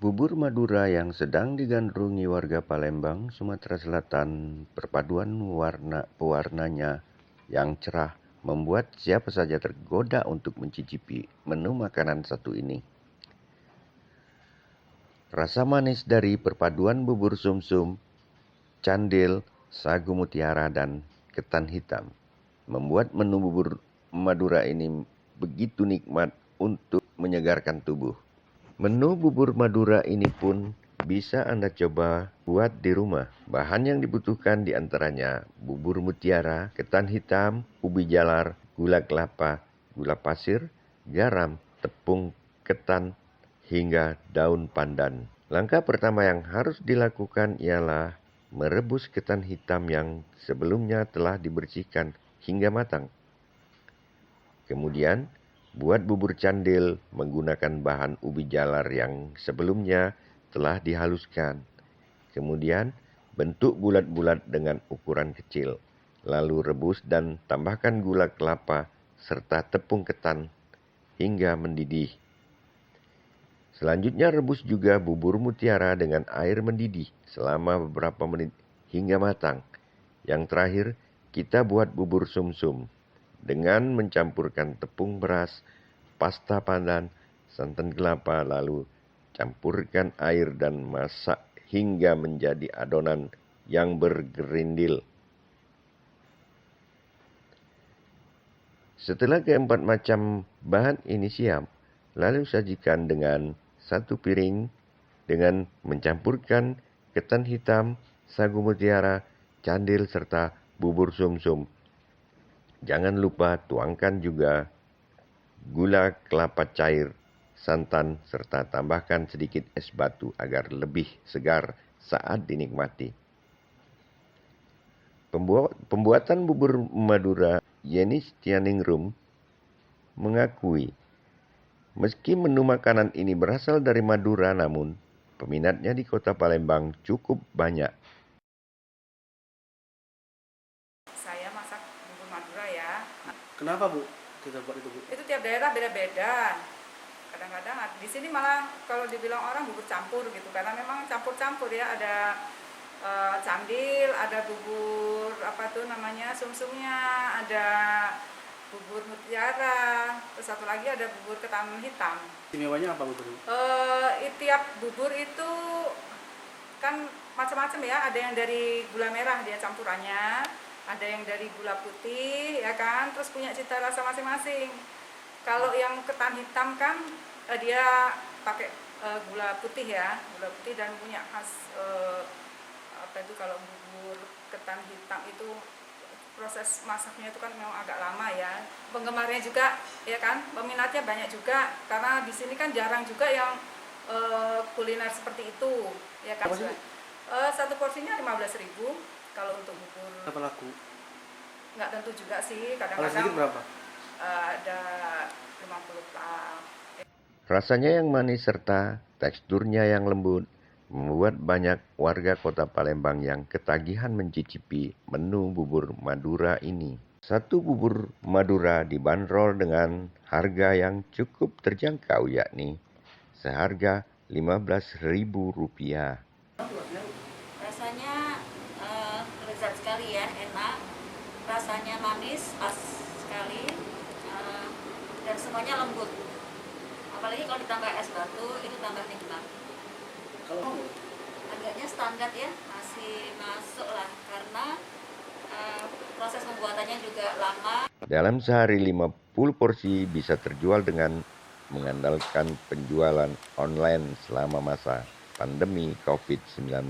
Bubur Madura yang sedang digandrungi warga Palembang, Sumatera Selatan, perpaduan pewarnanya yang cerah membuat siapa saja tergoda untuk mencicipi menu makanan satu ini. Rasa manis dari perpaduan bubur sumsum, candil, sagu mutiara, dan ketan hitam membuat menu bubur Madura ini begitu nikmat untuk menyegarkan tubuh. Menu bubur Madura ini pun bisa Anda coba buat di rumah. Bahan yang dibutuhkan diantaranya bubur mutiara, ketan hitam, ubi jalar, gula kelapa, gula pasir, garam, tepung ketan, hingga daun pandan. Langkah pertama yang harus dilakukan ialah merebus ketan hitam yang sebelumnya telah dibersihkan hingga matang. Kemudian, buat bubur candil menggunakan bahan ubi jalar yang sebelumnya telah dihaluskan. Kemudian, bentuk bulat-bulat dengan ukuran kecil. Lalu rebus dan tambahkan gula kelapa serta tepung ketan hingga mendidih. Selanjutnya rebus juga bubur mutiara dengan air mendidih selama beberapa menit hingga matang. Yang terakhir, kita buat bubur sumsum dengan mencampurkan tepung beras, pasta pandan, santan kelapa, lalu campurkan air dan masak hingga menjadi adonan yang bergerindil. Setelah keempat macam bahan ini siap, lalu sajikan dengan satu piring dengan mencampurkan ketan hitam, sagu mutiara, candil, serta bubur sumsum. Jangan lupa tuangkan juga gula kelapa cair, santan, serta tambahkan sedikit es batu agar lebih segar saat dinikmati. Pembuatan bubur Madura Yeni Stianingrum mengakui, meski menu makanan ini berasal dari Madura, namun peminatnya di kota Palembang cukup banyak. Saya masak bubur Madura ya. Kenapa Bu kita buat itu Bu? Itu tiap daerah beda-beda. Kadang-kadang di sini malah kalau dibilang orang bubur campur gitu, karena memang campur-campur ya, ada candil, ada bubur apa tuh namanya sumsumnya, ada bubur mutiara, terus satu lagi ada bubur ketan hitam. Istimewanya apa Bu? Tiap bubur itu kan macam-macam ya, ada yang dari gula merah dia campurannya, ada yang dari gula putih ya kan, terus punya cita rasa masing-masing. Kalau yang ketan hitam kan dia pakai gula putih ya, gula putih, dan punya khas apa itu, kalau bubur ketan hitam itu proses masaknya itu kan memang agak lama ya. Penggemarnya juga ya kan, peminatnya banyak juga, karena di sini kan jarang juga yang kuliner seperti itu ya kan. Satu porsinya 15.000 kalau untuk bubur. Berapa laku? Nggak tentu juga sih, Kalau kadang-kadang sedikit berapa? ada 50 pak. Rasanya yang manis serta teksturnya yang lembut membuat banyak warga kota Palembang yang ketagihan mencicipi menu bubur Madura ini. Satu bubur Madura dibanderol dengan harga yang cukup terjangkau, yakni seharga Rp15.000. Rasanya lezat sekali ya, enak, rasanya manis, pas sekali, dan semuanya lembut. Apalagi kalau ditambah es batu, itu tambah nikmat. Kalau Harganya standar ya, masih masuk lah, karena proses pembuatannya juga lama. Dalam sehari 50 porsi bisa terjual dengan mengandalkan penjualan online selama masa pandemi COVID-19.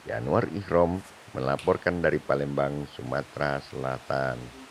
Januar Ikhrom melaporkan dari Palembang, Sumatera Selatan.